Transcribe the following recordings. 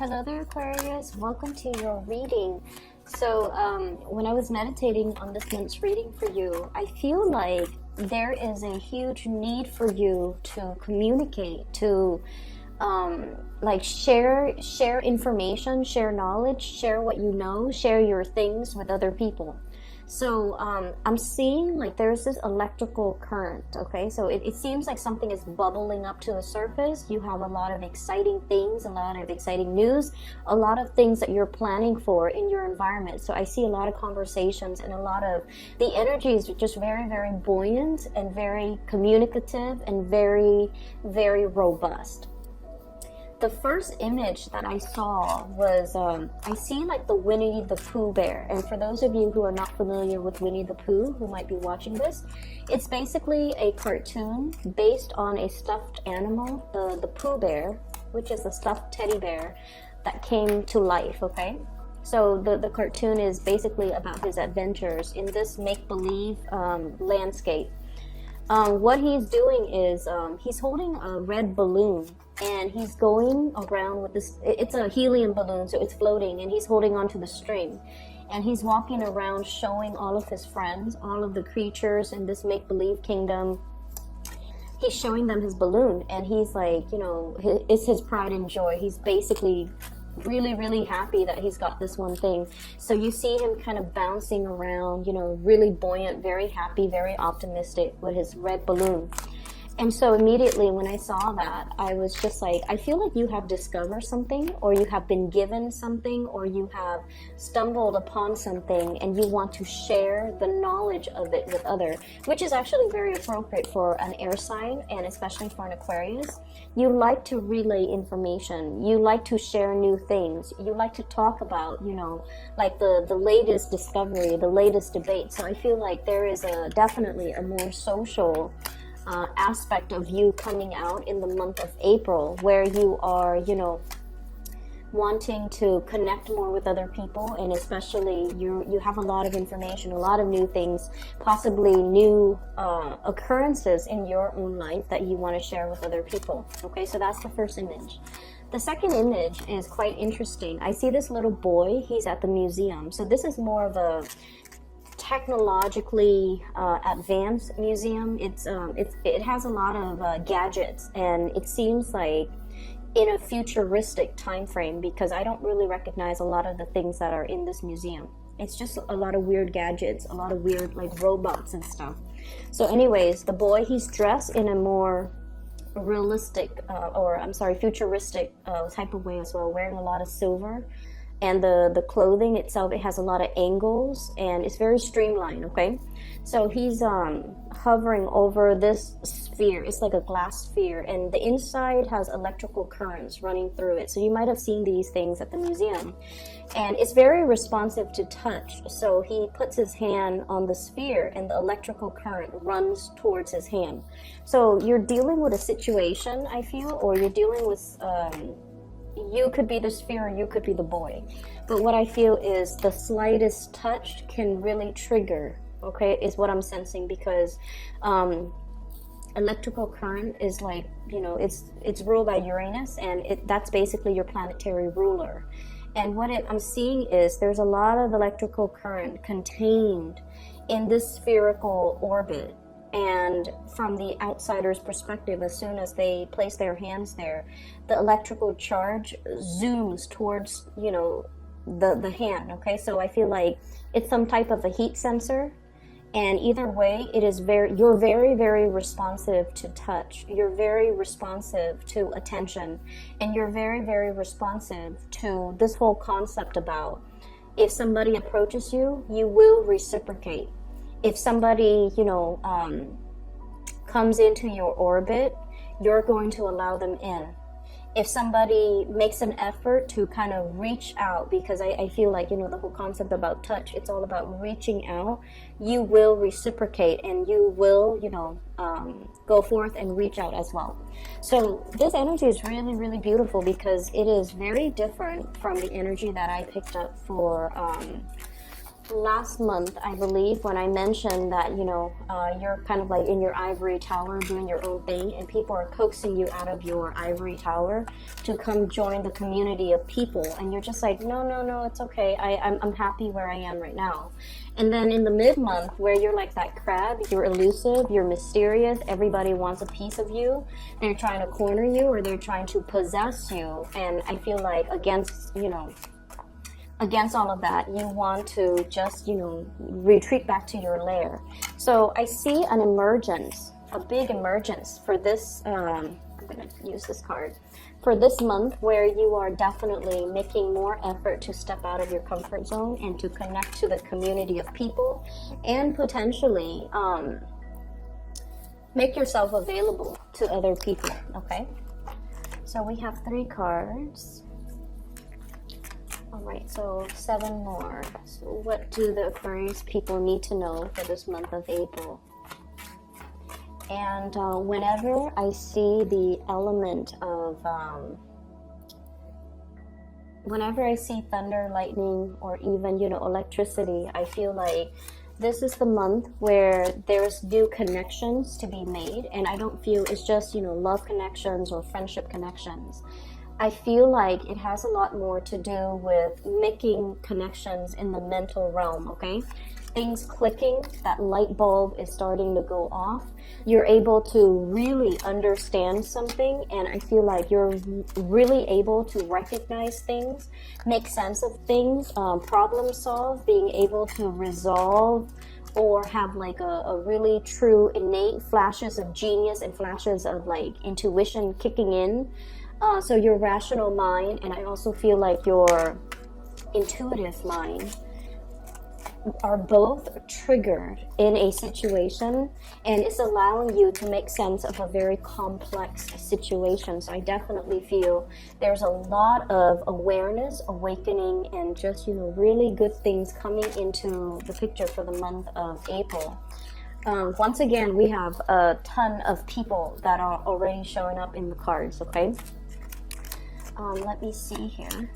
Hello there, Aquarius. Welcome to your reading. So when I was meditating on this month's reading for you, I feel like there is a huge need for you to communicate, to like share information, share knowledge, share what you know, share your things with other people. So I'm seeing like there's this electrical current, okay? So it seems like something is bubbling up to the surface. You have a lot of exciting things, a lot of exciting news, a lot of things that you're planning for in your environment. So I see a lot of conversations and a lot of, the energy is just very, very buoyant and very communicative and very, very robust. The first image that I saw was, I see like the Winnie the Pooh bear. And for those of you who are not familiar with Winnie the Pooh, who might be watching this, it's basically a cartoon based on a stuffed animal, the Pooh bear, which is a stuffed teddy bear that came to life, okay? So the cartoon is basically about his adventures in this make-believe landscape. What he's doing is he's holding a red balloon and he's going around with this, it's a helium balloon, so it's floating, and he's holding onto the string, and he's walking around showing all of his friends, all of the creatures in this make-believe kingdom. He's showing them his balloon, and he's like, you know, it's his pride and joy. He's basically really, really happy that he's got this one thing. So you see him kind of bouncing around, you know, really buoyant, very happy, very optimistic with his red balloon. And so immediately when I saw that, I was just like, I feel like you have discovered something, or you have been given something, or you have stumbled upon something and you want to share the knowledge of it with others, which is actually very appropriate for an air sign, and especially for an Aquarius. You like to relay information. You like to share new things. You like to talk about, you know, like the latest discovery, the latest debate. So I feel like there is definitely a more social aspect of you coming out in the month of April, where you are, you know, wanting to connect more with other people, and especially you have a lot of information, a lot of new things, possibly new occurrences in your own life that you want to share with other people. Okay, so that's the first image. The second image is quite interesting. I see this little boy, he's at the museum. So this is more of a technologically advanced museum. It has a lot of gadgets, and it seems like in a futuristic time frame, because I don't really recognize a lot of the things that are in this museum. It's just a lot of weird gadgets, a lot of weird like robots and stuff. So anyways, the boy, he's dressed in a more realistic futuristic type of way as well, wearing a lot of silver. And the clothing itself, it has a lot of angles, and it's very streamlined, okay? So he's hovering over this sphere. It's like a glass sphere, and the inside has electrical currents running through it. So you might have seen these things at the museum. And it's very responsive to touch. So he puts his hand on the sphere, and the electrical current runs towards his hand. So you're dealing with a situation, I feel, or you're dealing with... you could be the sphere, or you could be the boy. But what I feel is the slightest touch can really trigger, okay, is what I'm sensing, because electrical current is like, you know, it's ruled by Uranus, and that's basically your planetary ruler. And what I'm seeing is there's a lot of electrical current contained in this spherical orbit. And from the outsider's perspective, as soon as they place their hands there, the electrical charge zooms towards, you know, the hand, okay? So I feel like it's some type of a heat sensor, and either way, you're very, very responsive to touch. You're very responsive to attention, and you're very, very responsive to this whole concept about if somebody approaches you, you will reciprocate. If somebody, you know, comes into your orbit, you're going to allow them in. If somebody makes an effort to kind of reach out, because I feel like, you know, the whole concept about touch, it's all about reaching out, you will reciprocate, and you will, you know, go forth and reach out as well. So this energy is really, really beautiful, because it is very different from the energy that I picked up for last month, I believe, when I mentioned that, you know, you're kind of like in your ivory tower doing your own thing, and people are coaxing you out of your ivory tower to come join the community of people, and you're just like, no, no, no, it's okay. I'm happy where I am right now. And then in the mid-month, where you're like that crab, you're elusive, you're mysterious, everybody wants a piece of you, they're trying to corner you, or they're trying to possess you, and I feel like against, you know, against all of that, you want to just, you know, retreat back to your lair. So I see an emergence, a big emergence for this, I'm going to use this card, for this month, where you are definitely making more effort to step out of your comfort zone and to connect to the community of people, and potentially make yourself available to other people, okay? So we have 3 cards. All right, so 7 more. So what do the Aquarius people need to know for this month of April? And whenever I see the element of, whenever I see thunder, lightning, or even, you know, electricity, I feel like this is the month where there's new connections to be made. And I don't feel it's just, you know, love connections or friendship connections. I feel like it has a lot more to do with making connections in the mental realm, okay? Things clicking, that light bulb is starting to go off. You're able to really understand something, and I feel like you're really able to recognize things, make sense of things, problem solve, being able to resolve, or have like a really true innate flashes of genius and flashes of like intuition kicking in. So your rational mind, and I also feel like your intuitive mind, are both triggered in a situation, and it's allowing you to make sense of a very complex situation. So I definitely feel there's a lot of awareness, awakening, and just, you know, really good things coming into the picture for the month of April. Once again, we have a ton of people that are already showing up in the cards, okay? Let me see here.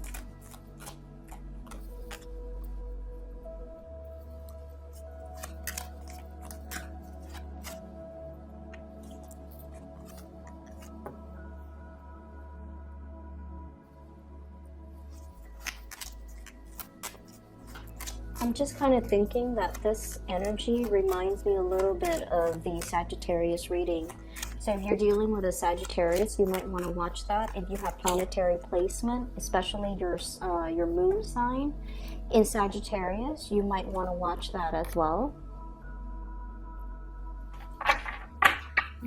I'm just kind of thinking that this energy reminds me a little bit of the Sagittarius reading. So if you're dealing with a Sagittarius, you might want to watch that. If you have planetary placement, especially your moon sign in Sagittarius, you might want to watch that as well.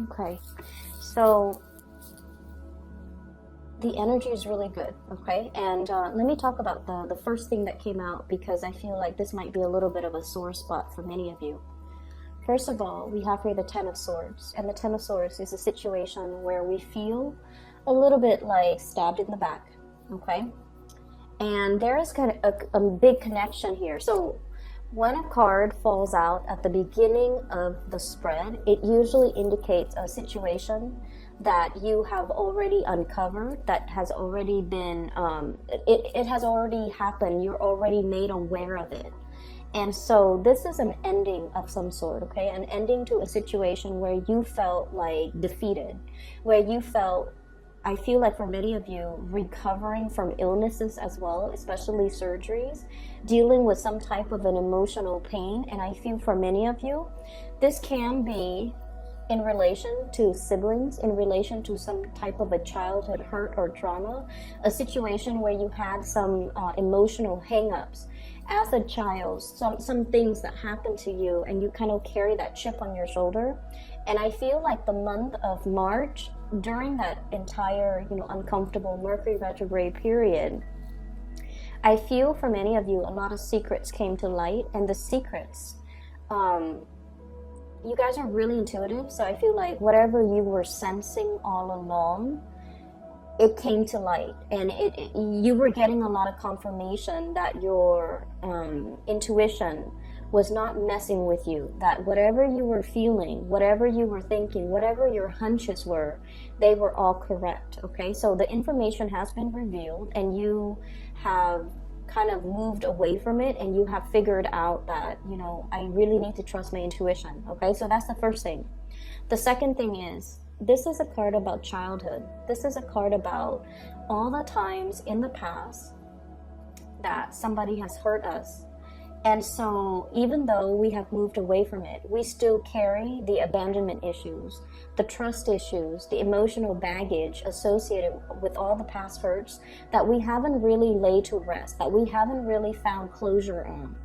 Okay, so the energy is really good, okay? And let me talk about the first thing that came out, because I feel like this might be a little bit of a sore spot for many of you. First of all, we have here the Ten of Swords, and the Ten of Swords is a situation where we feel a little bit like stabbed in the back, okay? And there is kind of a big connection here. So when a card falls out at the beginning of the spread, it usually indicates a situation that you have already uncovered, that has already been, it has already happened, you're already made aware of it. And so this is an ending of some sort, okay? An ending to a situation where you felt like defeated, where you felt, I feel like for many of you, recovering from illnesses as well, especially surgeries, dealing with some type of an emotional pain. And I feel for many of you, this can be in relation to siblings, in relation to some type of a childhood hurt or trauma, a situation where you had some emotional hang-ups as a child, some things that happened to you, and you kind of carry that chip on your shoulder. And I feel like the month of March, during that entire, you know, uncomfortable Mercury retrograde period, I feel for many of you, a lot of secrets came to light, and the secrets, you guys are really intuitive, so I feel like whatever you were sensing all along, it came to light, and you were getting a lot of confirmation that your intuition was not messing with you, that whatever you were feeling, whatever you were thinking, whatever your hunches were, they were all correct, okay? So the information has been revealed, and you have kind of moved away from it, and you have figured out that, you know, I really need to trust my intuition. Okay, so that's the first thing. The second thing is, this is a card about childhood. This is a card about all the times in the past that somebody has hurt us. And so even though we have moved away from it, we still carry the abandonment issues, the trust issues, the emotional baggage associated with all the past hurts that we haven't really laid to rest, that we haven't really found closure on.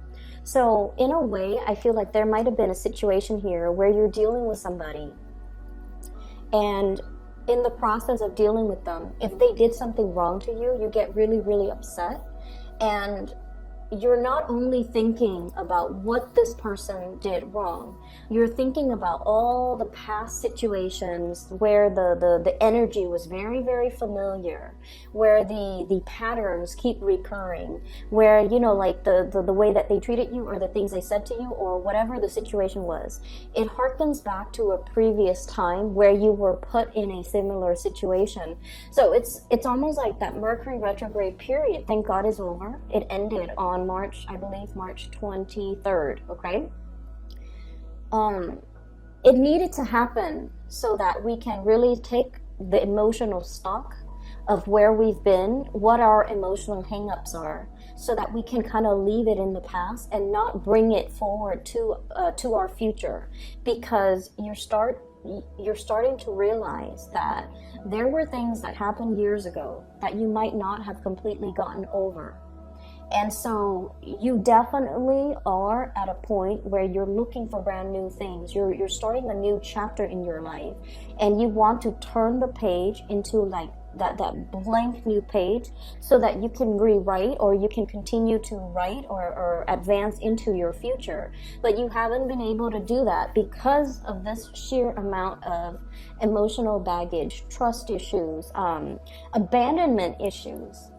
So in a way, I feel like there might have been a situation here where you're dealing with somebody, and in the process of dealing with them, if they did something wrong to you, you get really, really upset. And you're not only thinking about what this person did wrong, you're thinking about all the past situations where the energy was very, very familiar, where the patterns keep recurring, where, you know, like the way that they treated you, or the things they said to you, or whatever the situation was. It harkens back to a previous time where you were put in a similar situation. So it's almost like that Mercury retrograde period, thank God, is over. It ended on March 23rd, okay? It needed to happen so that we can really take the emotional stock of where we've been, what our emotional hang-ups are, so that we can kind of leave it in the past and not bring it forward to our future. Because you're starting to realize that there were things that happened years ago that you might not have completely gotten over. And so you definitely are at a point where you're looking for brand new things. You're starting a new chapter in your life, and you want to turn the page into like that blank new page, so that you can rewrite, or you can continue to write or advance into your future. But you haven't been able to do that because of this sheer amount of emotional baggage, trust issues, abandonment issues.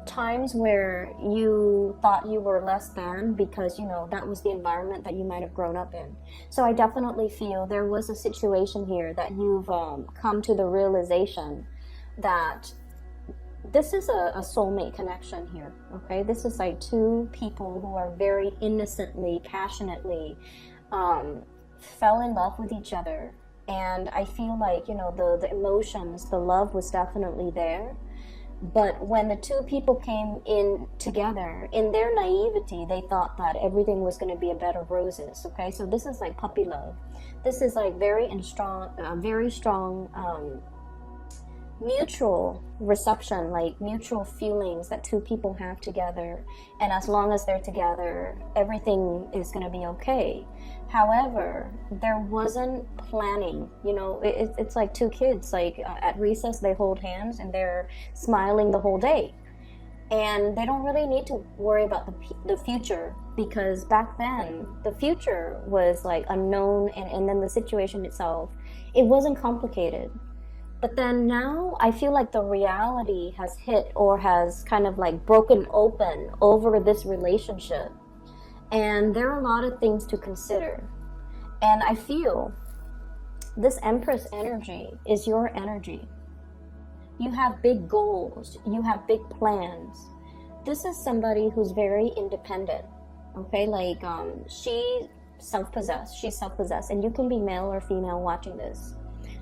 Times where you thought you were less than because, you know, that was the environment that you might have grown up in. So I definitely feel there was a situation here that you've come to the realization that this is a soulmate connection here, okay? This is like two people who are very innocently, passionately fell in love with each other. And I feel like, you know, the emotions, the love was definitely there. But when the two people came in together, in their naivety, they thought that everything was going to be a bed of roses. Okay, so this is like puppy love. This is like very strong mutual reception, like mutual feelings that two people have together. And as long as they're together, everything is going to be okay. However, there wasn't planning. You know, it's like two kids, like at recess, they hold hands and they're smiling the whole day. And they don't really need to worry about the future, because back then, the future was like unknown, and then the situation itself, it wasn't complicated. But then now I feel like the reality has hit, or has kind of like broken open over this relationship. And there are a lot of things to consider. And I feel this Empress energy is your energy. You have big goals. You have big plans. This is somebody who's very independent. Okay, like she's self-possessed, and you can be male or female watching this.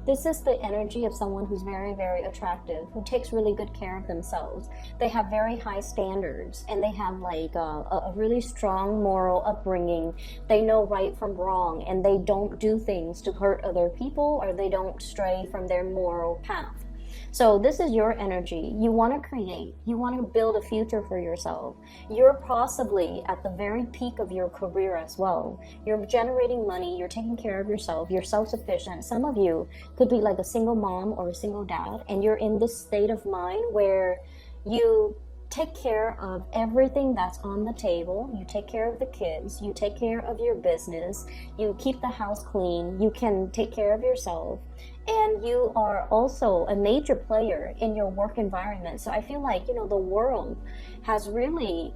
This is the energy of someone who's very, very attractive, who takes really good care of themselves. They have very high standards, and they have like a really strong moral upbringing. They know right from wrong, and they don't do things to hurt other people, or they don't stray from their moral path. So this is your energy. You want to create. You want to build a future for yourself. You're possibly at the very peak of your career as well. You're generating money. You're taking care of yourself. You're self-sufficient. Some of you could be like a single mom or a single dad, and you're in this state of mind where you take care of everything that's on the table. You take care of the kids. You take care of your business. You keep the house clean. You can take care of yourself. And you are also a major player in your work environment. So I feel like, you know, the world has really,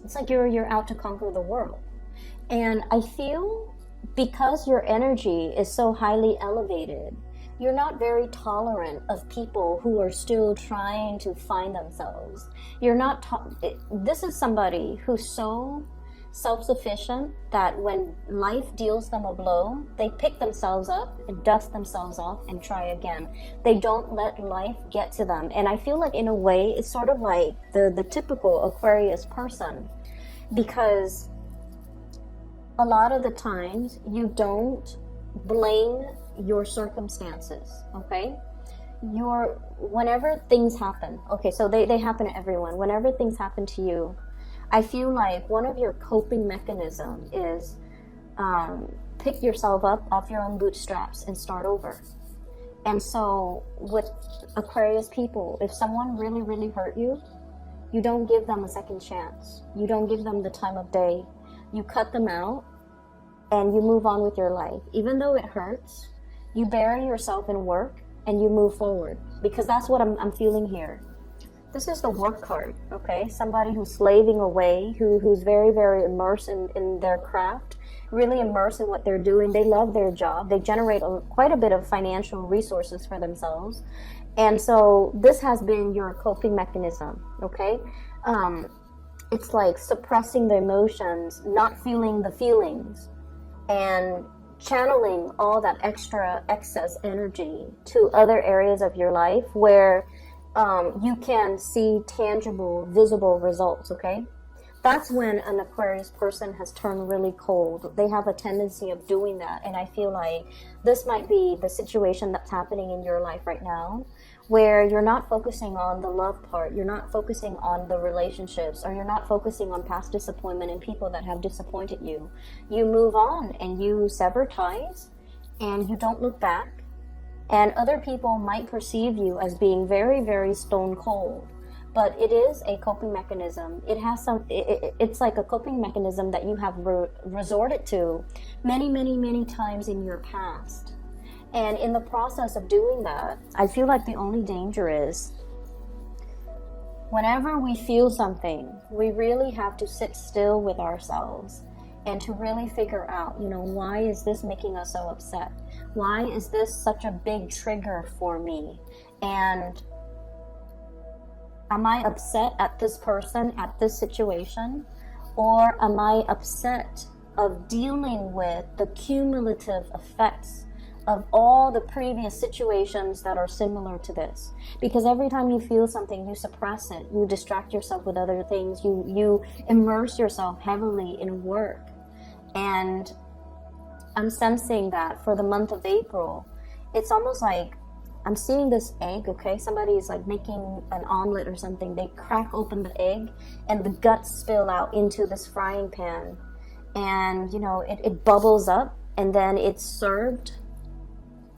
it's like you're out to conquer the world. And I feel because your energy is so highly elevated, you're not very tolerant of people who are still trying to find themselves. You're not, this is somebody who's so self-sufficient that when life deals them a blow, they pick themselves up and dust themselves off and try again. They don't let life get to them. And I feel like in a way, it's sort of like the typical Aquarius person, because a lot of the times you don't blame your circumstances, okay? Whenever things happen, okay, so they happen to everyone. Whenever things happen to you, I feel like one of your coping mechanisms is pick yourself up off your own bootstraps and start over. And so with Aquarius people, if someone really, really hurt you, you don't give them a second chance. You don't give them the time of day. You cut them out and you move on with your life. Even though it hurts, you bury yourself in work and you move forward, because that's what I'm feeling here. This is the work card, okay? Somebody who's slaving away, who's very, very immersed in their craft, really immersed in what they're doing. They love their job. They generate quite a bit of financial resources for themselves. And so this has been your coping mechanism, okay? It's like suppressing the emotions, not feeling the feelings, and channeling all that excess energy to other areas of your life where you can see tangible, visible results, okay? That's when an Aquarius person has turned really cold. They have a tendency of doing that, and I feel like this might be the situation that's happening in your life right now, where you're not focusing on the love part, you're not focusing on the relationships, or you're not focusing on past disappointment and people that have disappointed you. You move on and you sever ties, and you don't look back. And other people might perceive you as being very, very stone cold, but it is a coping mechanism. It has it's like a coping mechanism that you have resorted to many, many, many times in your past. And in the process of doing that, I feel like the only danger is whenever we feel something, we really have to sit still with ourselves and to really figure out, why is this making us so upset? Why is this such a big trigger for me? And am I upset at this person, at this situation? Or am I upset of dealing with the cumulative effects of all the previous situations that are similar to this? Because every time you feel something, you suppress it, you distract yourself with other things, you immerse yourself heavily in work. And I'm sensing that for the month of April, it's almost like I'm seeing this egg, okay? Somebody is like making an omelet or something. They crack open the egg and the guts spill out into this frying pan. And, it bubbles up and then it's served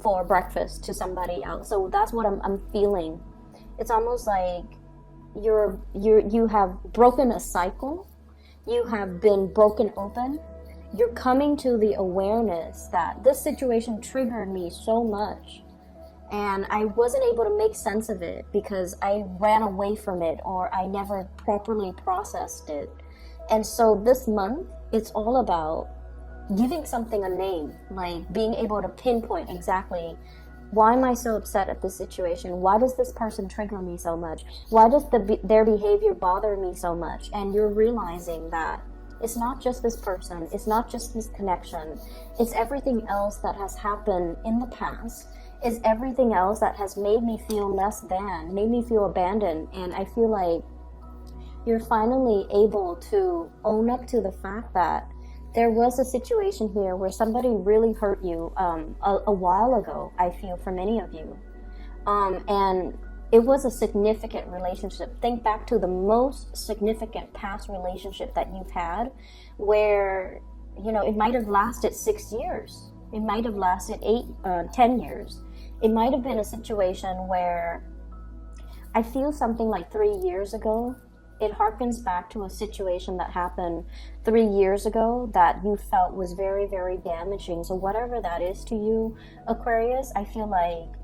for breakfast to somebody else. So that's what I'm feeling. It's almost like you have broken a cycle. You have been broken open. You're coming to the awareness that this situation triggered me so much, and I wasn't able to make sense of it because I ran away from it, or I never properly processed it. And so this month, it's all about giving something a name, like being able to pinpoint exactly, why am I so upset at this situation? Why does this person trigger me so much? Why does their behavior bother me so much? And you're realizing that it's not just this person, it's not just this connection, it's everything else that has happened in the past, it's everything else that has made me feel less than, made me feel abandoned. And I feel like you're finally able to own up to the fact that there was a situation here where somebody really hurt you a while ago, I feel, for many of you. And it was a significant relationship. Think back to the most significant past relationship that you've had where, it might have lasted 6 years. It might have lasted 10 years. It might have been a situation where I feel something like 3 years ago. It harkens back to a situation that happened 3 years ago that you felt was very, very damaging. So whatever that is to you, Aquarius, I feel like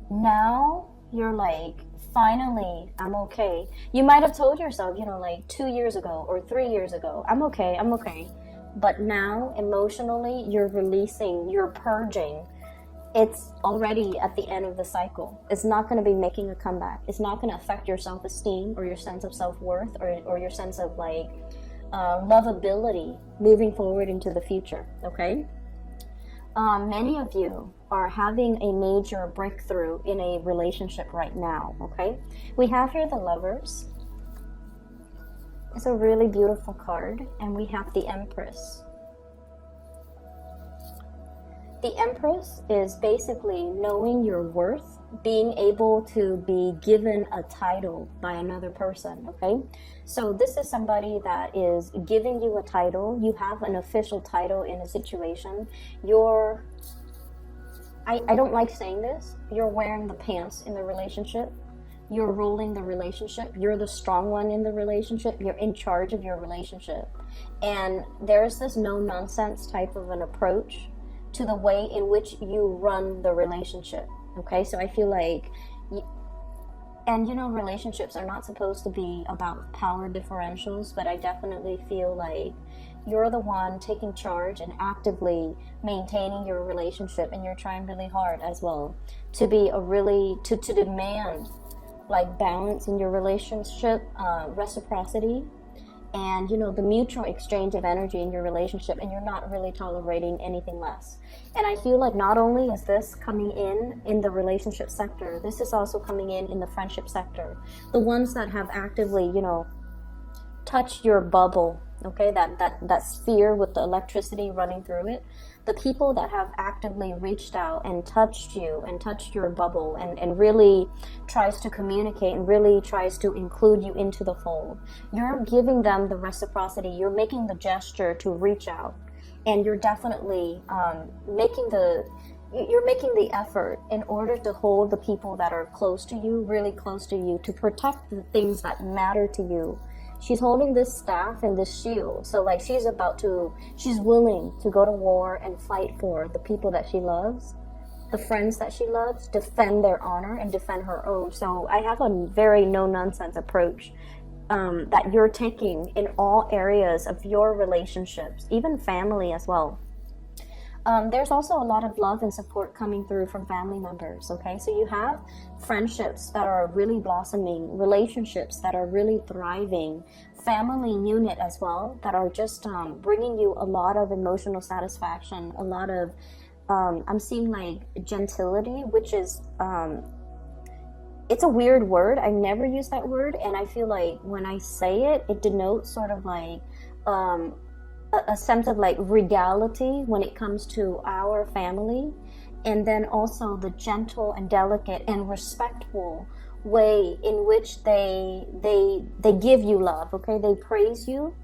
now you're like, finally, I'm okay. You might have told yourself, like 2 years ago or 3 years ago, I'm okay. But now, emotionally, you're releasing, you're purging it's already at the end of the cycle. It's not going to be making a comeback. It's not going to affect your self-esteem or your sense of self-worth or your sense of like lovability moving forward into the future, okay? Many of you are having a major breakthrough in a relationship right now, okay? We have here the Lovers. It's a really beautiful card, and we have the Empress. The Empress is basically knowing your worth, being able to be given a title by another person, okay? So this is somebody that is giving you a title. You have an official title in a situation. I don't like saying this, you're wearing the pants in the relationship. You're ruling the relationship. You're the strong one in the relationship. You're in charge of your relationship. And there's this no-nonsense type of an approach to the way in which you run the relationship. Okay, so I feel like, and you know, relationships are not supposed to be about power differentials, but I definitely feel like you're the one taking charge and actively maintaining your relationship, and you're trying really hard as well to be to demand like balance in your relationship, reciprocity, and you know, the mutual exchange of energy in your relationship, and you're not really tolerating anything less. And I feel like not only is this coming in the relationship sector, this is also coming in the friendship sector. The ones that have actively, you know, touched your bubble, okay, that sphere with the electricity running through it. The people that have actively reached out and touched you and touched your bubble and really tries to communicate and really tries to include you into the fold. You're giving them the reciprocity. You're making the gesture to reach out. And you're definitely making the effort in order to hold the people that are close to you, really close to you, to protect the things that matter to you. She's holding this staff and this shield. So like she's willing to go to war and fight for the people that she loves, the friends that she loves, defend their honor and defend her own. So I have a very no-nonsense approach that you're taking in all areas of your relationships, even family as well. There's also a lot of love and support coming through from family members, okay? So you have friendships that are really blossoming, relationships that are really thriving, family unit as well that are just bringing you a lot of emotional satisfaction, a lot of, I'm seeing like gentility, which is, it's a weird word. I never use that word, and I feel like when I say it, it denotes sort of like, a sense of like regality when it comes to our family, and then also the gentle and delicate and respectful way in which they give you love, okay? They praise you.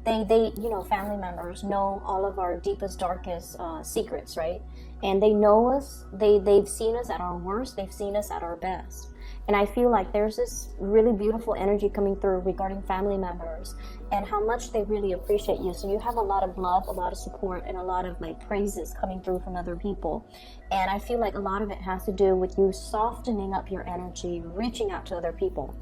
They you know, family members know all of our deepest, darkest secrets, right? And they know us. They've seen us at our worst. They've seen us at our best. And I feel like there's this really beautiful energy coming through regarding family members and how much they really appreciate you. So you have a lot of love, a lot of support, and a lot of like praises coming through from other people. And I feel like a lot of it has to do with you softening up your energy, reaching out to other people.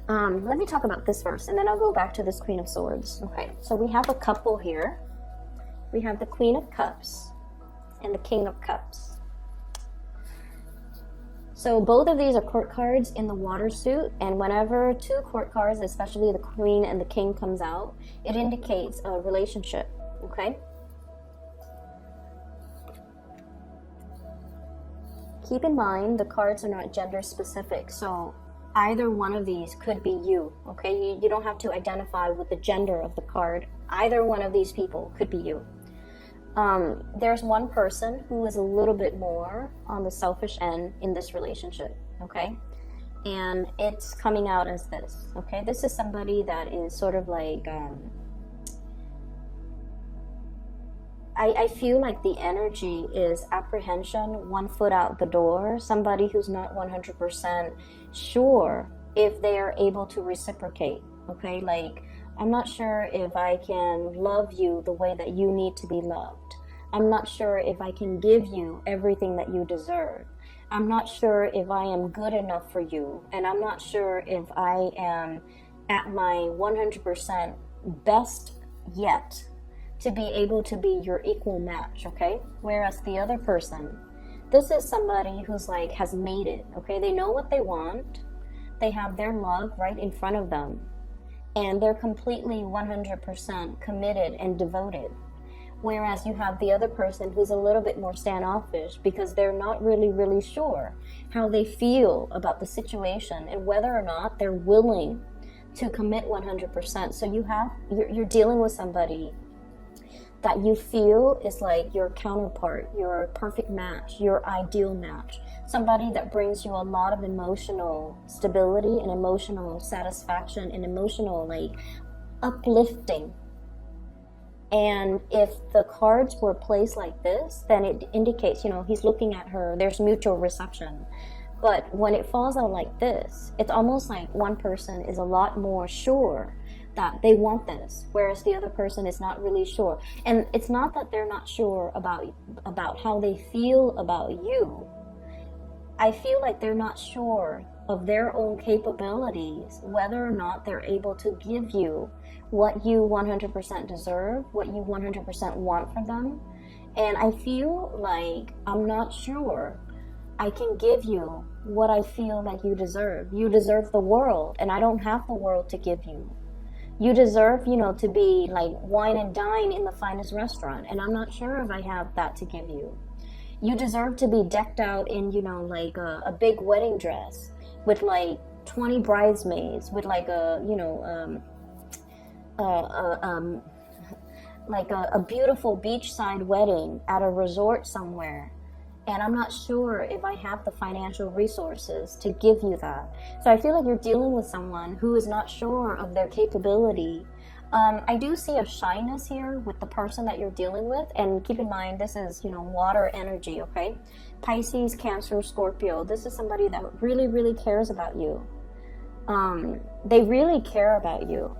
Let me talk about this first, and then I'll go back to this Queen of Swords. Okay, so we have a couple here. We have the Queen of Cups and the King of Cups. So both of these are court cards in the water suit, and whenever two court cards, especially the Queen and the King, comes out, it indicates a relationship, okay? Keep in mind, the cards are not gender specific, so either one of these could be you, okay? You don't have to identify with the gender of the card. Either one of these people could be you. There's one person who is a little bit more on the selfish end in this relationship, okay? And it's coming out as this, okay? This is somebody that is sort of like, I feel like the energy is apprehension, one foot out the door, somebody who's not 100% sure if they are able to reciprocate, okay? Like, I'm not sure if I can love you the way that you need to be loved. I'm not sure if I can give you everything that you deserve. I'm not sure if I am good enough for you. And I'm not sure if I am at my 100% best yet to be able to be your equal match, okay? Whereas the other person, this is somebody who's like has made it, okay? They know what they want. They have their love right in front of them. And they're completely 100% committed and devoted. Whereas you have the other person who's a little bit more standoffish because they're not really sure how they feel about the situation and whether or not they're willing to commit 100%. So you're dealing with somebody that you feel is like your counterpart, your perfect match, your ideal match. Somebody that brings you a lot of emotional stability and emotional satisfaction and emotional like uplifting. And if the cards were placed like this, then it indicates, he's looking at her, there's mutual reception. But when it falls out like this, it's almost like one person is a lot more sure that they want this, whereas the other person is not really sure. And it's not that they're not sure about how they feel about you. I feel like they're not sure of their own capabilities, whether or not they're able to give you what you 100% deserve, what you 100% want from them. And I feel like I'm not sure I can give you what I feel like you deserve. You deserve the world, and I don't have the world to give you. You deserve, to be like wine and dine in the finest restaurant, and I'm not sure if I have that to give you. You deserve to be decked out in, like a big wedding dress with like 20 bridesmaids, with like a beautiful beachside wedding at a resort somewhere. And I'm not sure if I have the financial resources to give you that. So I feel like you're dealing with someone who is not sure of their capability. I do see a shyness here with the person that you're dealing with. And keep in mind, this is, water energy, okay? Pisces, Cancer, Scorpio. This is somebody that really cares about you. They really care about you.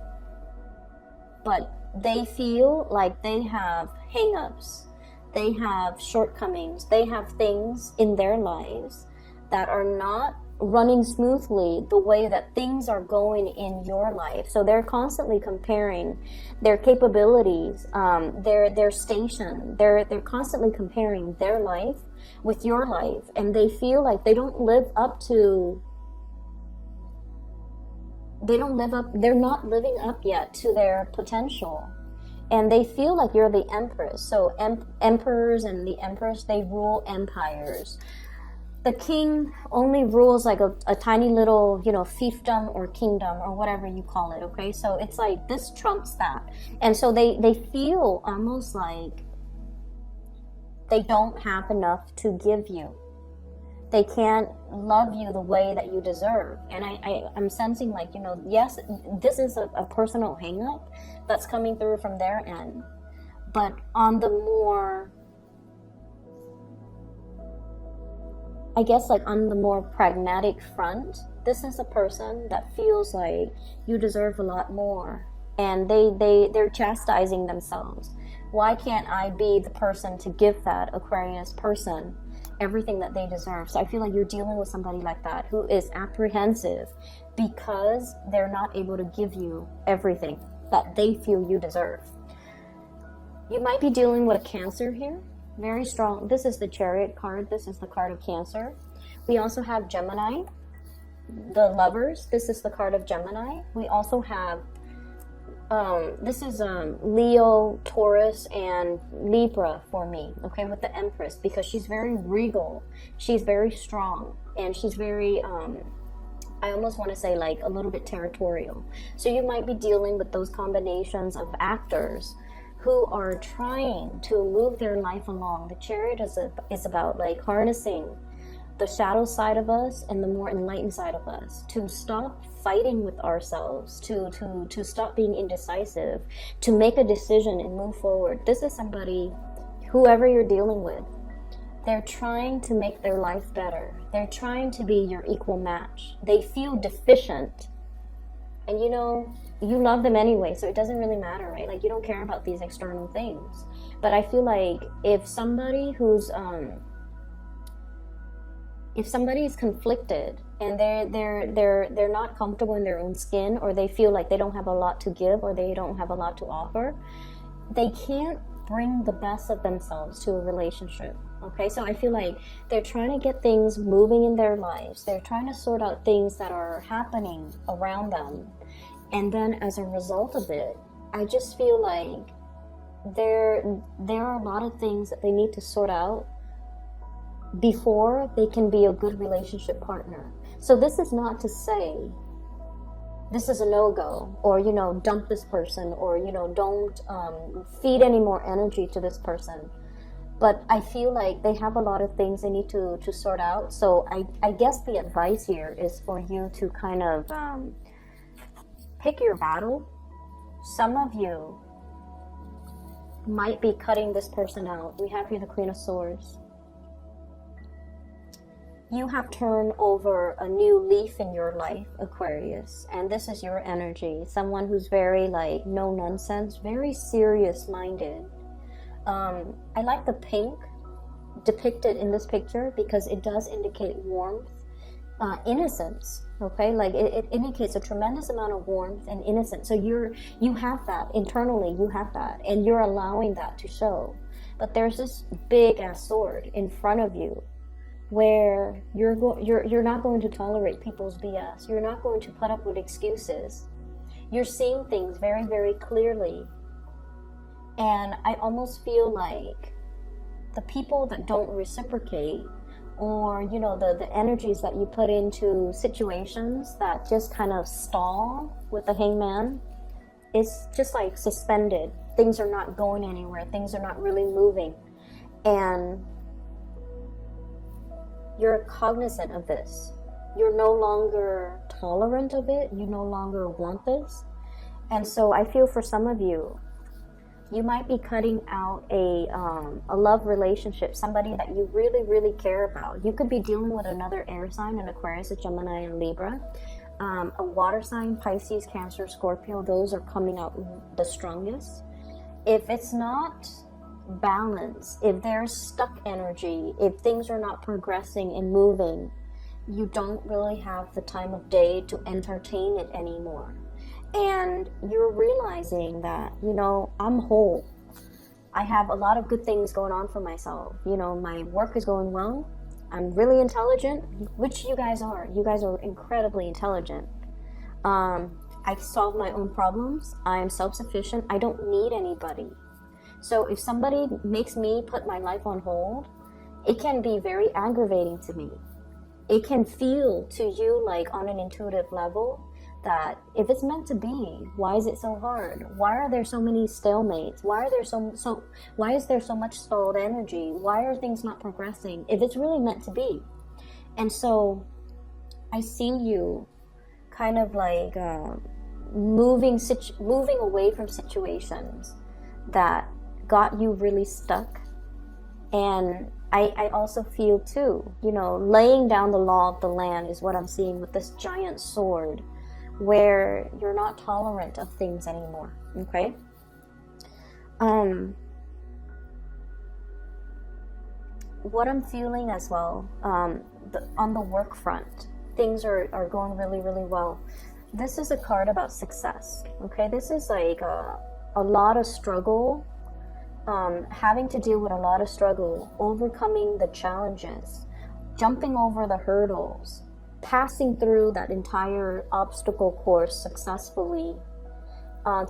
But they feel like they have hang-ups. They have shortcomings. They have things in their lives that are not running smoothly the way that things are going in your life. So they're constantly comparing their capabilities, their station. They're constantly comparing their life with your life, and they feel like they don't live up to. They're not living up yet to their potential. And they feel like you're the empress. So emperors and the empress, they rule empires. The king only rules like a tiny little, fiefdom or kingdom or whatever you call it, okay? So it's like this trumps that. And so they feel almost like they don't have enough to give you. They can't love you the way that you deserve. And I'm sensing like, yes, this is a personal hang-up that's coming through from their end. But on the more, I guess like on the more pragmatic front, this is a person that feels like you deserve a lot more. And they're chastising themselves. Why can't I be the person to give that Aquarius person everything that they deserve? So I feel like you're dealing with somebody like that who is apprehensive because they're not able to give you everything that they feel you deserve. You might be dealing with a Cancer here. Very strong. This is the Chariot card. This is the card of Cancer. We also have Gemini, the Lovers. This is the card of Gemini. We also have this is Leo, Taurus, and Libra for me, okay, with the Empress, because she's very regal, she's very strong, and she's very, I almost want to say like a little bit territorial. So you might be dealing with those combinations of actors who are trying to move their life along. The Chariot is about like harnessing the shadow side of us and the more enlightened side of us, to stop fighting with ourselves, to stop being indecisive, to make a decision and move forward. This is somebody, whoever you're dealing with, they're trying to make their life better. They're trying to be your equal match. They feel deficient. And you love them anyway, so it doesn't really matter, right? Like, you don't care about these external things. But I feel like if somebody is conflicted and they're not comfortable in their own skin, or they feel like they don't have a lot to give, or they don't have a lot to offer, they can't bring the best of themselves to a relationship. Okay, so I feel like they're trying to get things moving in their lives. They're trying to sort out things that are happening around them. And then as a result of it, I just feel like there are a lot of things that they need to sort out before they can be a good relationship partner. So this is not to say this is a no-go, or, you know, dump this person, or, you know, don't feed any more energy to this person. But I feel like they have a lot of things they need to sort out. So I guess the advice here is for you to kind of pick your battle. Some of you might be cutting this person out. We have here the Queen of Swords. You have turned over a new leaf in your life, Aquarius, and this is your energy. Someone who's very, like, no nonsense, very serious minded. I like the pink depicted in this picture because it does indicate warmth, innocence. Okay, like it indicates a tremendous amount of warmth and innocence. So you have that internally, you have that, and you're allowing that to show. But there's this big ass sword in front of you, where you're not going to tolerate people's BS. You're not going to put up with excuses. You're seeing things very, very clearly. And I almost feel like the people that don't reciprocate, or, you know, the energies that you put into situations that just kind of stall with the Hangman, it's just like suspended. Things are not going anywhere. Things are not really moving. And you're cognizant of this. You're no longer tolerant of it. You no longer want this. And so I feel for some of you, you might be cutting out a love relationship, somebody that you really, really care about. You could be dealing with another air sign, an Aquarius, a Gemini, and Libra. A water sign, Pisces, Cancer, Scorpio, those are coming out the strongest. If it's not balance, if there's stuck energy, if things are not progressing and moving, you don't really have the time of day to entertain it anymore. And you're realizing that, you know, I'm whole. I have a lot of good things going on for myself. You know, my work is going well. I'm really intelligent, which you guys are. You guys are incredibly intelligent. I solve my own problems. I am self-sufficient. I don't need anybody. So if somebody makes me put my life on hold, it can be very aggravating to me. It can feel to you like on an intuitive level that if it's meant to be, why is it so hard? Why are there so many stalemates? Why is there so much stalled energy? Why are things not progressing if it's really meant to be? And so I see you kind of like moving away from situations that got you really stuck. And I also feel too, you know, laying down the law of the land is what I'm seeing with this giant sword, where you're not tolerant of things anymore. Okay. What I'm feeling as well, on the work front, things are going really, really well. This is a card about success. Okay, this is like a lot of struggle, having to deal with a lot of struggle, overcoming the challenges, jumping over the hurdles, passing through that entire obstacle course successfully,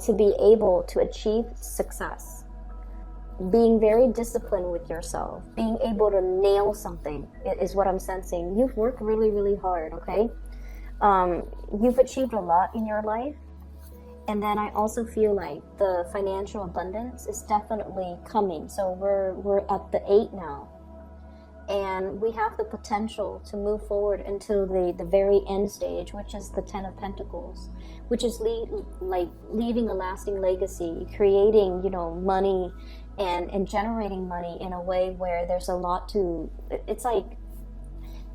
to be able to achieve success. Being very disciplined with yourself, being able to nail something is what I'm sensing. You've worked really, really hard, okay? You've achieved a lot in your life. And then I also feel like the financial abundance is definitely coming. So we're at the 8 now. And we have the potential to move forward until the very end stage, which is the 10 of Pentacles, which is leaving a lasting legacy, creating, you know, money and generating money in a way where there's a lot to, it's like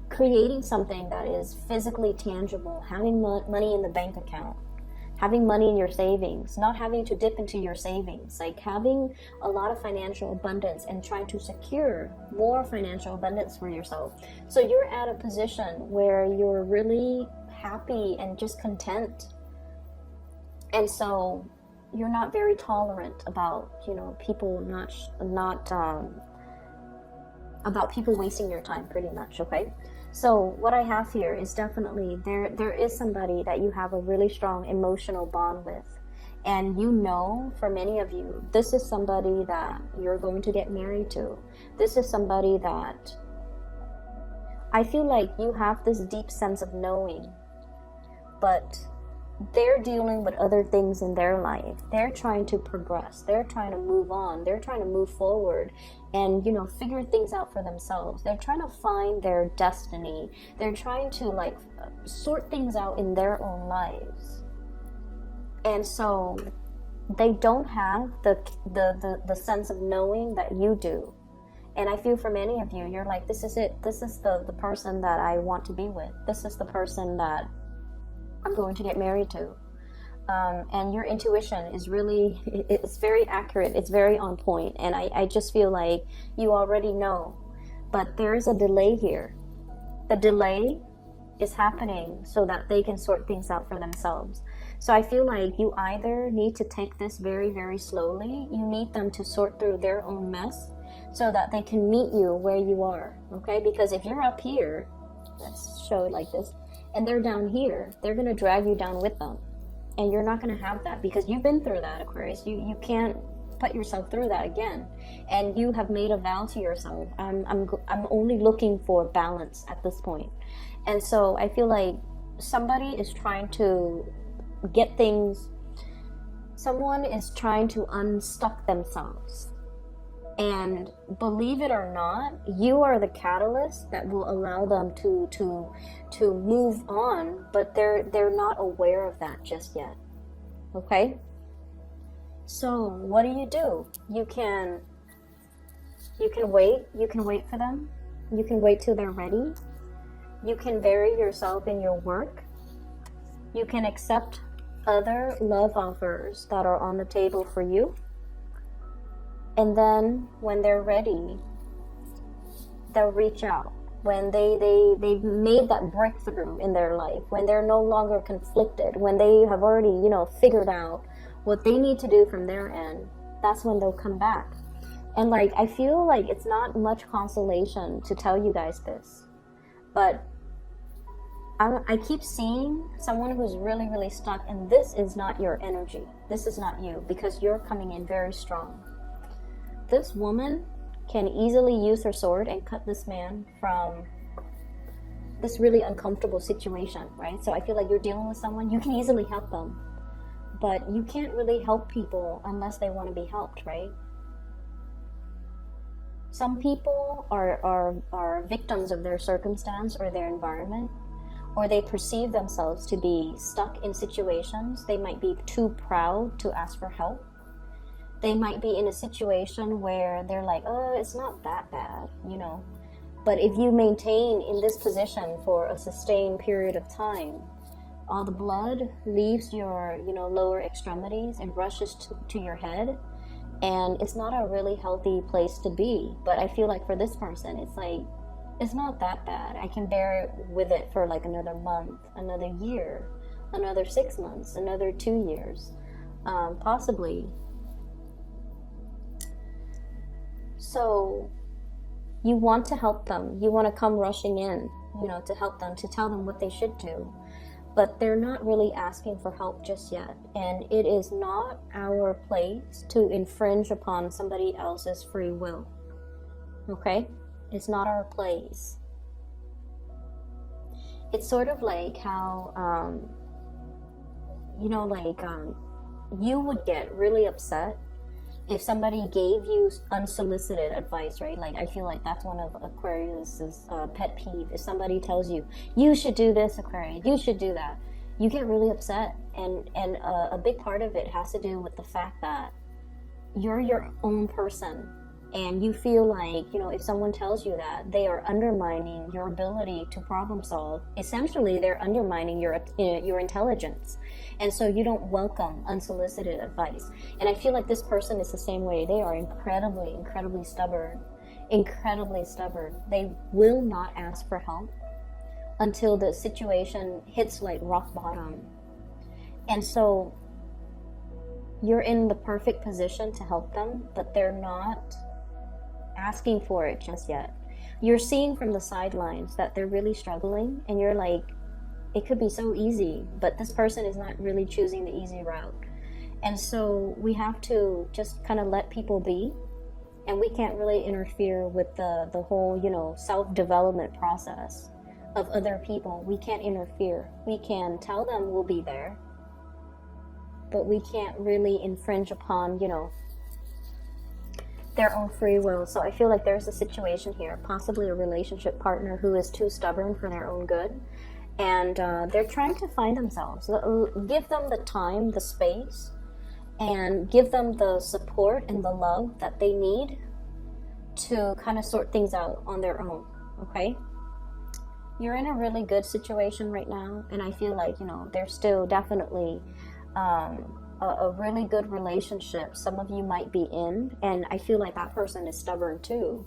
creating something that is physically tangible, having money in the bank account, having money in your savings, not having to dip into your savings, like having a lot of financial abundance and trying to secure more financial abundance for yourself. So you're at a position where you're really happy and just content. And so you're not very tolerant about, people about people wasting your time, pretty much. Okay, so what I have here is definitely there is somebody that you have a really strong emotional bond with, and for many of you, this is somebody that you're going to get married to. This is somebody that I feel like you have this deep sense of knowing, but they're dealing with other things in their life. They're trying to progress. They're trying to move on. They're trying to move forward and, figure things out for themselves. They're trying to find their destiny. They're trying to sort things out in their own lives. And so they don't have the sense of knowing that you do. And I feel for many of you, you're like, this is it. This is the person that I want to be with. This is the person that I'm going to get married to. And your intuition is really, it's very accurate. It's very on point. And I just feel like you already know. But there is a delay here. The delay is happening so that they can sort things out for themselves. So I feel like you either need to take this very, very slowly. You need them to sort through their own mess so that they can meet you where you are. Okay? Because if you're up here, let's show it like this, and they're down here, they're going to drag you down with them. And you're not going to have that because you've been through that, Aquarius. You can't put yourself through that again. And you have made a vow to yourself. I'm only looking for balance at this point. And so I feel like somebody is trying to get things, someone is trying to unstuck themselves. And believe it or not, you are the catalyst that will allow them to move on, but they're not aware of that just yet. Okay? So what do? You can wait. You can wait for them. You can wait till they're ready. You can vary yourself in your work. You can accept other love offers that are on the table for you. And then when they're ready, they'll reach out. When they've made that breakthrough in their life, when they're no longer conflicted, when they have already, figured out what they need to do from their end, that's when they'll come back. And I feel like it's not much consolation to tell you guys this, but I keep seeing someone who's really, really stuck, and this is not your energy. This is not you, because you're coming in very strong. This woman can easily use her sword and cut this man from this really uncomfortable situation, right? So I feel like you're dealing with someone, you can easily help them, but you can't really help people unless they want to be helped, right? Some people are victims of their circumstance or their environment, or they perceive themselves to be stuck in situations. They might be too proud to ask for help. They might be in a situation where they're like, oh, it's not that bad, But if you maintain in this position for a sustained period of time, all the blood leaves your, lower extremities and rushes to your head. And it's not a really healthy place to be. But I feel like for this person, it's like, it's not that bad. I can bear with it for another month, another year, another 6 months, another 2 years, possibly. So you want to help them. You want to come rushing in, to help them, to tell them what they should do. But they're not really asking for help just yet. And it is not our place to infringe upon somebody else's free will. Okay? It's not our place. It's sort of like how, you would get really upset if somebody gave you unsolicited advice, right? I feel like that's one of Aquarius's pet peeve. If somebody tells you, you should do this, Aquarius, you should do that, you get really upset. And a big part of it has to do with the fact that you're your own person. And you feel like, if someone tells you that, they are undermining your ability to problem solve. Essentially, they're undermining your intelligence. And so you don't welcome unsolicited advice. And I feel like this person is the same way. They are incredibly, incredibly stubborn. Incredibly stubborn. They will not ask for help until the situation hits rock bottom. And so you're in the perfect position to help them, but they're not asking for it just yet. You're seeing from the sidelines that they're really struggling, and you're like, it could be so easy, but this person is not really choosing the easy route. And so we have to just kind of let people be, and we can't really interfere with the whole, you know, self-development process of other people. We can't interfere. We can tell them we'll be there, but we can't really infringe upon, you know, their own free will. So I feel like there's a situation here, possibly a relationship partner who is too stubborn for their own good, and they're trying to find themselves. Give them the time, the space, and give them the support and the love that they need to kind of sort things out on their own, okay? You're in a really good situation right now, and I feel like, you know, there's still definitely a really good relationship some of you might be in, and I feel like that person is stubborn too,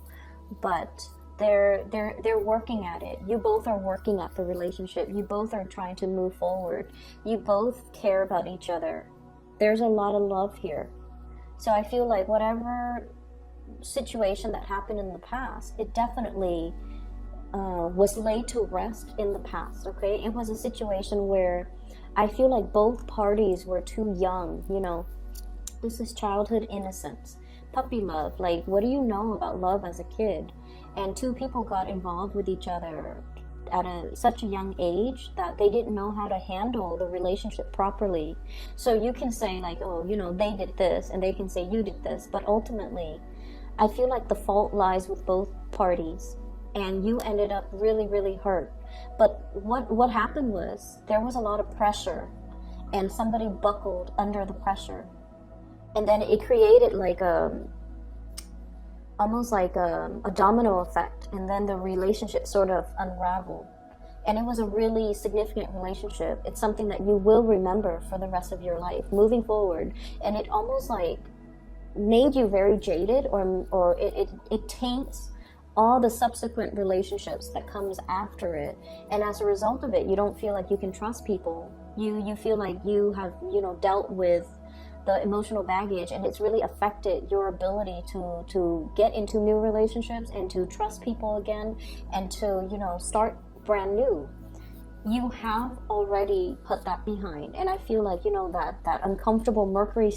but they're working at it. You both are working at the relationship. You both are trying to move forward. You both care about each other. There's a lot of love here. So I feel like whatever situation that happened in the past, it definitely was laid to rest in the past, okay? It was a situation where I feel like both parties were too young, you know. This is childhood innocence, puppy love. Like, what do you know about love as a kid? And two people got involved with each other at such a young age that they didn't know how to handle the relationship properly. So you can say like, oh, you know, they did this, and they can say you did this, but ultimately I feel like the fault lies with both parties, and you ended up really, really hurt. But what happened was there was a lot of pressure, and somebody buckled under the pressure, and then it created like almost like a domino effect, and then the relationship sort of unraveled. And it was a really significant relationship. It's something that you will remember for the rest of your life moving forward, and it almost like made you very jaded, or it taints all the subsequent relationships that comes after it. And as a result of it, you don't feel like you can trust people. You feel like you have, you know, dealt with the emotional baggage, and it's really affected your ability to get into new relationships and to trust people again, and to, you know, start brand new. You have already put that behind, and I feel like, you know, that uncomfortable Mercury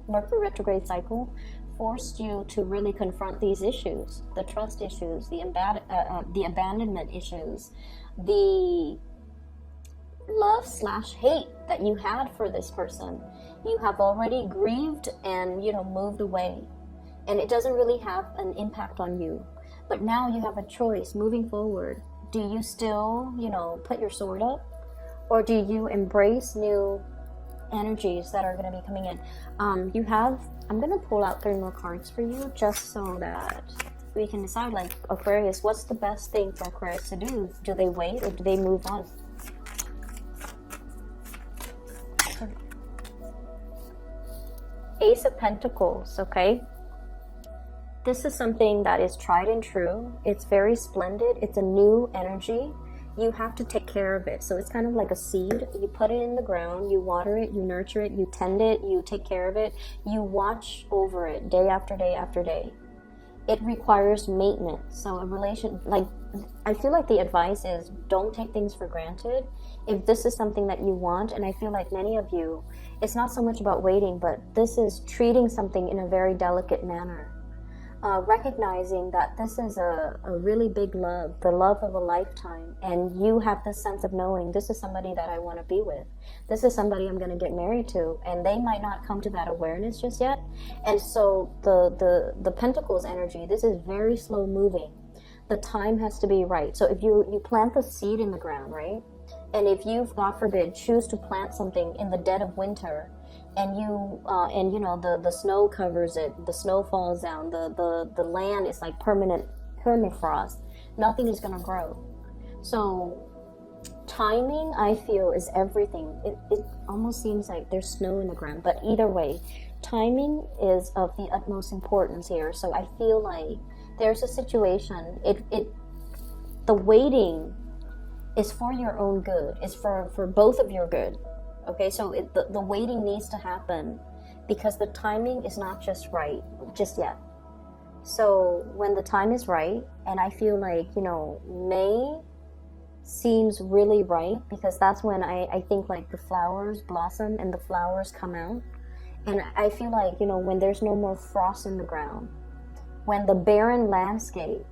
retrograde cycle forced you to really confront these issues, the trust issues, the abandonment issues, the love/hate that you had for this person. You have already grieved and, you know, moved away, and it doesn't really have an impact on you. But now you have a choice moving forward. Do you still, you know, put your sword up, or do you embrace new energies that are going to be coming in? I'm going to pull out 3 more cards for you, just so that we can decide, like, Aquarius, what's the best thing for Aquarius to do? Do they wait, or do they move on? Ace of Pentacles, okay? This is something that is tried and true. It's very splendid. It's a new energy. You have to take care of it. So it's kind of like a seed. You put it in the ground, you water it, you nurture it, you tend it, you take care of it, you watch over it day after day after day. It requires maintenance. So I feel like the advice is, don't take things for granted. If this is something that you want, and I feel like many of you, it's not so much about waiting, but this is treating something in a very delicate manner. Recognizing that this is a really big love, the love of a lifetime, and you have this sense of knowing, this is somebody that I want to be with. This is somebody I'm going to get married to, and they might not come to that awareness just yet. And so the Pentacles energy, this is very slow moving. The time has to be right. So if you plant the seed in the ground, right? And if you, God forbid, choose to plant something in the dead of winter, and you know, the snow covers it, the snow falls down, the land is like permanent permafrost, nothing is going to grow. So timing, I feel, is everything. It almost seems like there's snow in the ground, but either way, timing is of the utmost importance here. So I feel like there's a situation, the waiting is for your own good, it's for both of your good. Okay, so the waiting needs to happen, because the timing is not just yet. So when the time is right, and I feel like, you know, May seems really right, because that's when I think like the flowers blossom and the flowers come out. And I feel like, you know, when there's no more frost in the ground, when the barren landscape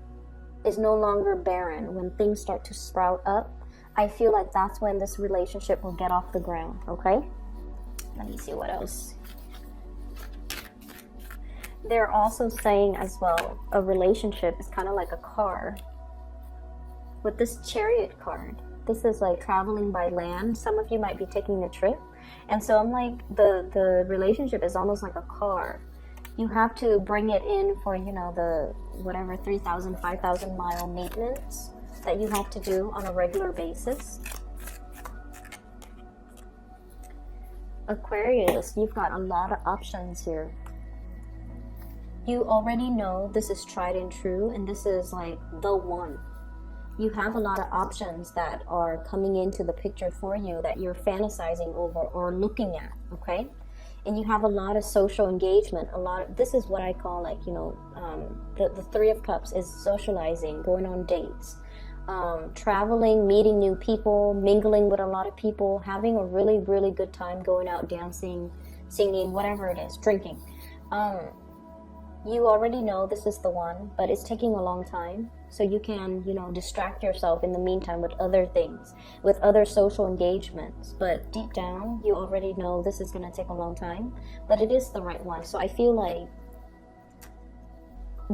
is no longer barren, when things start to sprout up, I feel like that's when this relationship will get off the ground, okay? Let me see what else. They're also saying as well, a relationship is kind of like a car. With this Chariot card, this is like traveling by land. Some of you might be taking a trip. And so I'm like, the relationship is almost like a car. You have to bring it in for, you know, the whatever 3,000, 5,000 mile maintenance that you have to do on a regular basis. Aquarius, you've got a lot of options here. You already know this is tried and true, and this is like the one. You have a lot of options that are coming into the picture for you that you're fantasizing over or looking at, okay? And you have a lot of social engagement, this is what I call like, you know, the Three of Cups is socializing, going on dates, traveling, meeting new people, mingling with a lot of people, having a really, really good time, going out dancing, singing, whatever it is, drinking. You already know this is the one, but it's taking a long time. So you can, you know, distract yourself in the meantime with other things, with other social engagements. But deep down, you already know this is going to take a long time, but it is the right one. So I feel like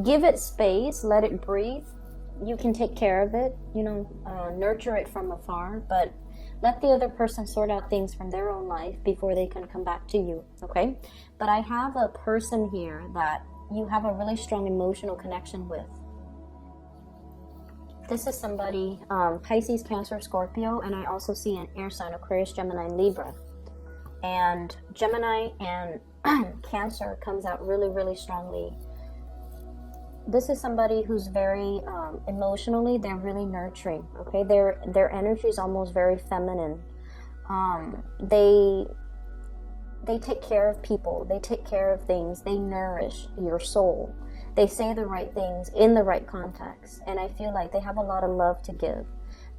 give it space, let it breathe. You can take care of it, you know, nurture it from afar, but let the other person sort out things from their own life before they can come back to you, okay? But I have a person here that you have a really strong emotional connection with. This is somebody, Pisces, Cancer, Scorpio, and I also see an air sign, Aquarius, Gemini, and Libra. And Gemini and Cancer comes out really, really strongly. This is somebody who's very emotionally, they're really nurturing, okay? Their energy is almost very feminine. They take care of people, they take care of things, they nourish your soul. They say the right things in the right context, and I feel like they have a lot of love to give,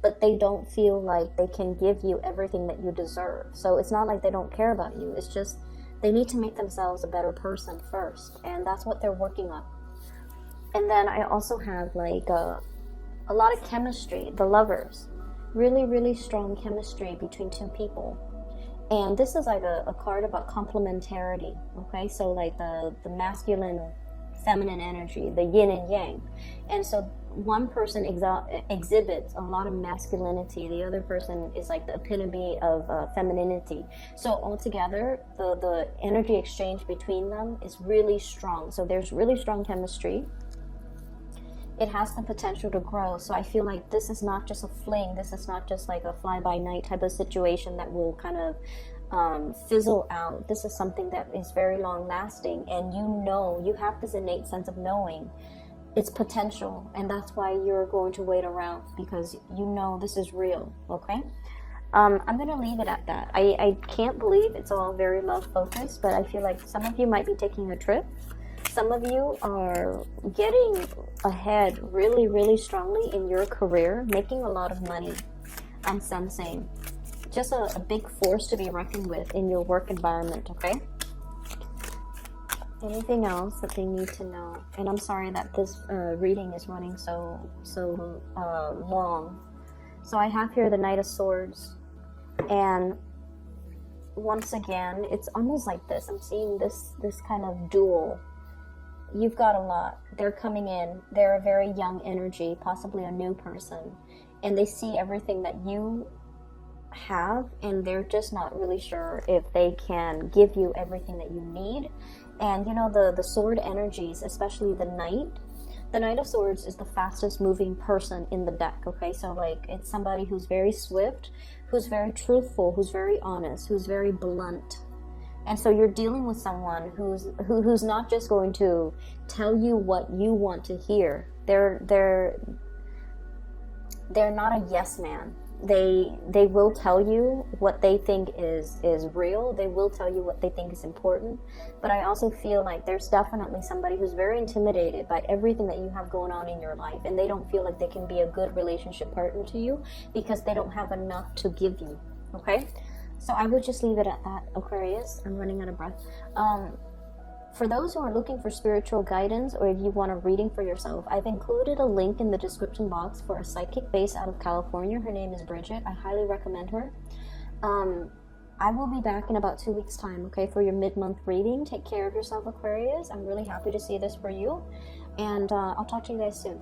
but they don't feel like they can give you everything that you deserve. So it's not like they don't care about you, it's just they need to make themselves a better person first, and that's what they're working on. And then I also have like a lot of chemistry, the lovers, really, really strong chemistry between two people. And this is like a card about complementarity, okay? So like the masculine, feminine energy, the yin and yang. And so one person exhibits a lot of masculinity, the other person is like the epitome of femininity. So altogether, the energy exchange between them is really strong. So there's really strong chemistry. It has the potential to grow. So I feel like this is not just a fling. This is not just like a fly-by-night type of situation that will kind of fizzle out. This is something that is very long-lasting, and you have this innate sense of knowing its potential, and that's why you're going to wait around, because you know this is real, okay? I'm going to leave it at that. I can't believe it's all very love-focused, but I feel like some of you might be taking a trip. Some of you are getting ahead really, really strongly in your career, making a lot of money. I'm sensing just a big force to be reckoned with in your work environment, okay? Anything else that they need to know? And I'm sorry that this reading is running so long. So I have here the Knight of Swords, and once again, it's almost like this. I'm seeing this kind of duel. You've got a lot. They're coming in. They're a very young energy, possibly a new person. And they see everything that you have, and they're just not really sure if they can give you everything that you need. And you know, the sword energies, especially the Knight of Swords is the fastest moving person in the deck, okay? So like, it's somebody who's very swift, who's very truthful, who's very honest, who's very blunt. And so you're dealing with someone who's not just going to tell you what you want to hear. They're not a yes man. They will tell you what they think is real. They will tell you what they think is important. But I also feel like there's definitely somebody who's very intimidated by everything that you have going on in your life, and they don't feel like they can be a good relationship partner to you because they don't have enough to give you. Okay, so I would just leave it at that, Aquarius. I'm running out of breath. For those who are looking for spiritual guidance, or if you want a reading for yourself, I've included a link in the description box for a psychic based out of California. Her name is Bridget. I highly recommend her. I will be back in about 2 weeks' time, okay, for your mid-month reading. Take care of yourself, Aquarius. I'm really happy to see this for you. And I'll talk to you guys soon.